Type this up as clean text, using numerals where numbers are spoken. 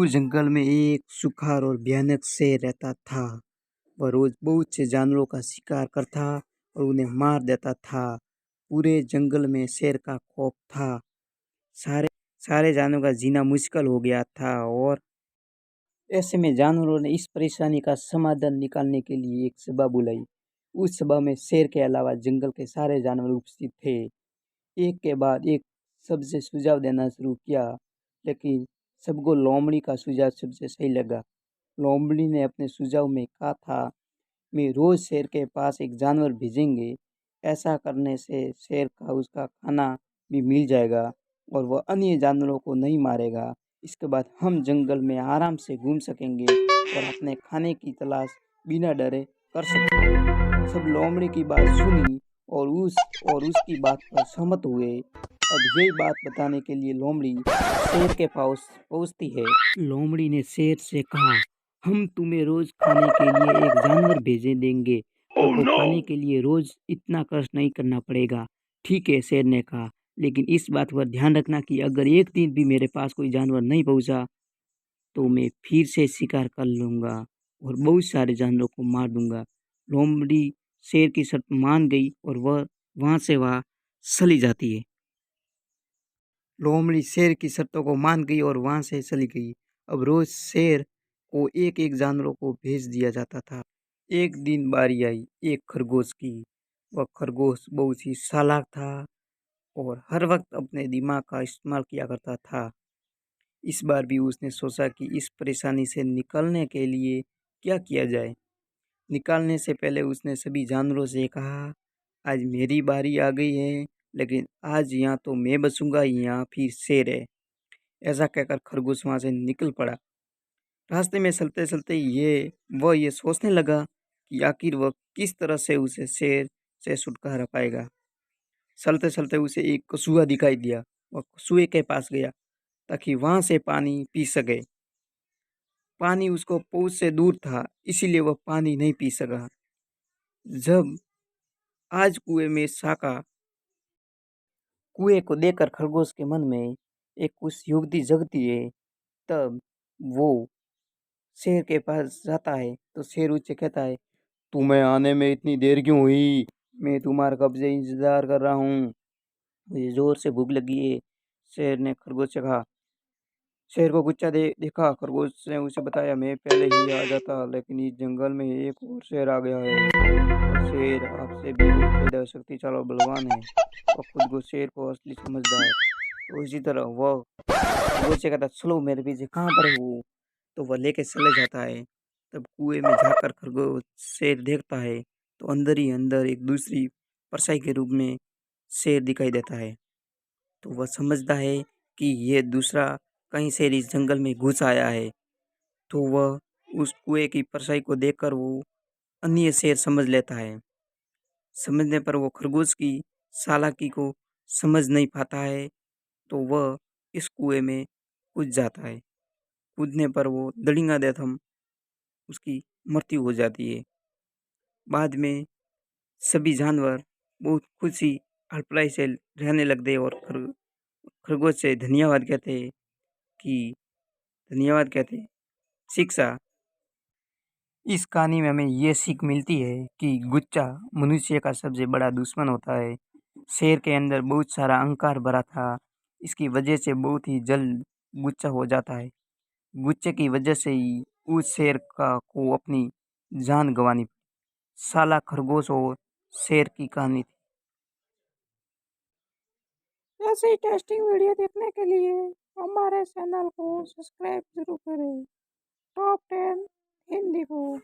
जंगल में एक सुखार और भयानक शेर रहता था। वह रोज बहुत से जानवरों का शिकार करता और उन्हें मार देता था। पूरे जंगल में शेर का खौफ था। सारे सारे जानवरों का जीना मुश्किल हो गया था और ऐसे में जानवरों ने इस परेशानी का समाधान निकालने के लिए एक सभा बुलाई। उस सभा में शेर के अलावा जंगल के सारे जानवर उपस्थित थे। एक के बाद एक सबसे सुझाव देना शुरू किया, लेकिन सबको लोमड़ी का सुझाव सबसे सही लगा। लोमड़ी ने अपने सुझाव में कहा था, मैं रोज शेर के पास एक जानवर भेजेंगे। ऐसा करने से शेर का उसका खाना भी मिल जाएगा और वह अन्य जानवरों को नहीं मारेगा। इसके बाद हम जंगल में आराम से घूम सकेंगे और अपने खाने की तलाश बिना डरे कर सकेंगे। सब लोमड़ी की बात सुनी और उसकी बात पर सहमत हुए। अब यही बात बताने के लिए लोमड़ी शेर के पास पहुंचती है। लोमड़ी ने शेर से कहा, हम तुम्हें रोज खाने के लिए एक जानवर भेजे देंगे। आपको खाने के लिए रोज इतना कष्ट नहीं करना पड़ेगा। ठीक है, शेर ने कहा, लेकिन इस बात पर ध्यान रखना कि अगर एक दिन भी मेरे पास कोई जानवर नहीं पहुंचा तो मैं फिर से शिकार कर लूंगा और बहुत सारे जानवरों को मार दूंगा। लोमड़ी शेर की शर्त मान गई और वह वहां चली जाती है। लोमड़ी शेर की शर्तों को मान गई और वहां से चली गई। अब रोज शेर को एक एक जानवरों को भेज दिया जाता था। एक दिन बारी आई एक खरगोश की। वह खरगोश बहुत ही चालाक था और हर वक्त अपने दिमाग का इस्तेमाल किया करता था। इस बार भी उसने सोचा कि इस परेशानी से निकलने के लिए क्या किया जाए। निकालने से पहले उसने सभी जानवरों से कहा, आज मेरी बारी आ गई है, लेकिन आज यहाँ तो मैं बचूंगा, यहाँ फिर शेर है। ऐसा कहकर खरगोश वहां से निकल पड़ा। रास्ते में चलते चलते वह ये सोचने लगा कि आखिर वह किस तरह से उसे शेर से छुटकारा पाएगा। चलते चलते उसे एक कछुआ दिखाई दिया। वह कछुए के पास गया ताकि वहां से पानी पी सके। पानी उसको पहुंच से दूर था, इसीलिए वह पानी नहीं पी सका। जब आज कुएं में साका कुएं को देखकर खरगोश के मन में एक कुछ युक्ति जगती है। तब वो शेर के पास जाता है तो शेर उससे कहता है, तुम्हें आने में इतनी देर क्यों हुई? मैं तुम्हारा कब से इंतजार कर रहा हूँ। मुझे जोर से भूख लगी है। शेर ने खरगोश से कहा। शेर को गुस्सा देखा खरगोश ने उसे बताया, मैं पहले ही आ जाता, लेकिन इस जंगल में एक और शेर आ गया है और शेर आपसे भी बहुत ज्यादा शक्तिशाली और बलवान है। वह खुद को शेर को असली समझता है। तो इसी तरह वह खरगोश से कहता, चलो मेरे पीछे कहाँ पर हो। तो वह लेके चले जाता है। तब कुएं में जाकर खरगोश शेर देखता है तो अंदर ही अंदर एक दूसरी परछाई के रूप में शेर दिखाई देता है। तो वह समझता है कि ये दूसरा कहीं शेर इस जंगल में घुस आया है। तो वह उस कुएं की परछाई को देखकर वो अन्य शेर समझ लेता है। समझने पर वो खरगोश की चालाकी को समझ नहीं पाता है। तो वह इस कुएं में कूद जाता है। कूदने पर वो दड़िंगा देथम उसकी मृत्यु हो जाती है। बाद में सभी जानवर बहुत खुशी हड़बड़ाई से रहने लगते और खरगोश से धन्यवाद कहते। शिक्षा, इस कहानी में हमें ये सीख मिलती है कि गुस्सा मनुष्य का सबसे बड़ा दुश्मन होता है। शेर के अंदर बहुत सारा अहंकार भरा था। इसकी वजह से बहुत ही जल्द गुस्सा हो जाता है। गुस्से की वजह से ही उस शेर का को अपनी जान गंवानी पड़ी। साला खरगोश और शेर की कहानी थी। ऐसे ही टेस्टिंग वीडियो देखने के लिए हमारे चैनल को सब्सक्राइब जरूर करें। टॉप 10 हिंदी को।